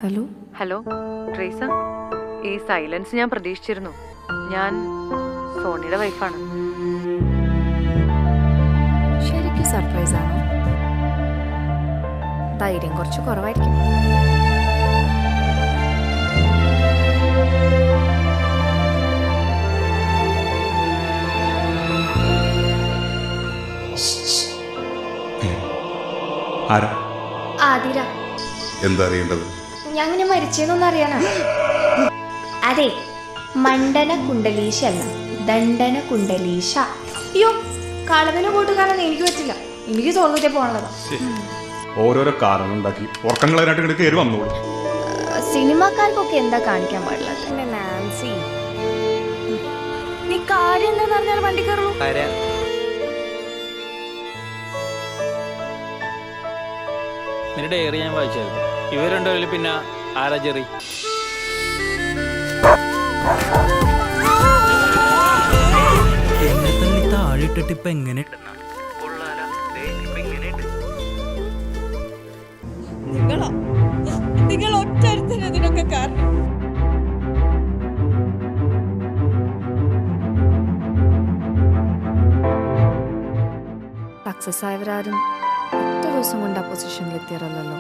Hello hello Treesa, ഈ silence ഞാൻ പ്രതീക്ഷിച്ചിരുന്നു. ഞാൻ സോണിയുടെ വൈഫാണ്. ശരിക്കും സർപ്രൈസ് ആണോ? ധൈര്യം കുറച്ച് കുറവായിരിക്കും. ആതിര, എന്താ അറിയേണ്ടത്? ഞാൻ ഇങ്ങനെ മരിച്ചെന്നൊന്നും അറിയാനാ. അതെ, മണ്ഡന കുണ്ടലീശ അല്ല, ദണ്ഡന കുണ്ടലീശ. അയ്യോ, കളവിന് കൂട്ടുകാരൻ എനിക്ക് പറ്റില്ല. എനിക്ക് തോന്നൂറ്റേ പോണതാ. ഓരോരോ കാരണം ഉണ്ടാക്കി ഉറക്കങ്ങളായിട്ട് കയറി വന്നോളൂ. സിനിമാക്കാർക്കൊക്കെ എന്താ കാണിക്കാൻ പാടില്ല. നാൻസി, നീ കാര്യം എന്താന്ന് പറഞ്ഞാൽ വണ്ടി കയറുള്ളൂ. നിന്റെ ഡയറി ഞാൻ വായിച്ചായിരുന്നു. ഇവർ രണ്ടുപേരിൽ പിന്നെ ആരാ ജെറി? എന്നെ തള്ളി താഴിട്ടിട്ട് ഇപ്പൊ എങ്ങനെ നിങ്ങൾ ഒറ്റരുത്തിന് ഇതിനൊക്കെ കാരണം. സക്സസ് ആയവരാരും ഒറ്റ ദിവസം കൊണ്ട് ആ പൊസിഷനിൽ എത്തിയറല്ലോ.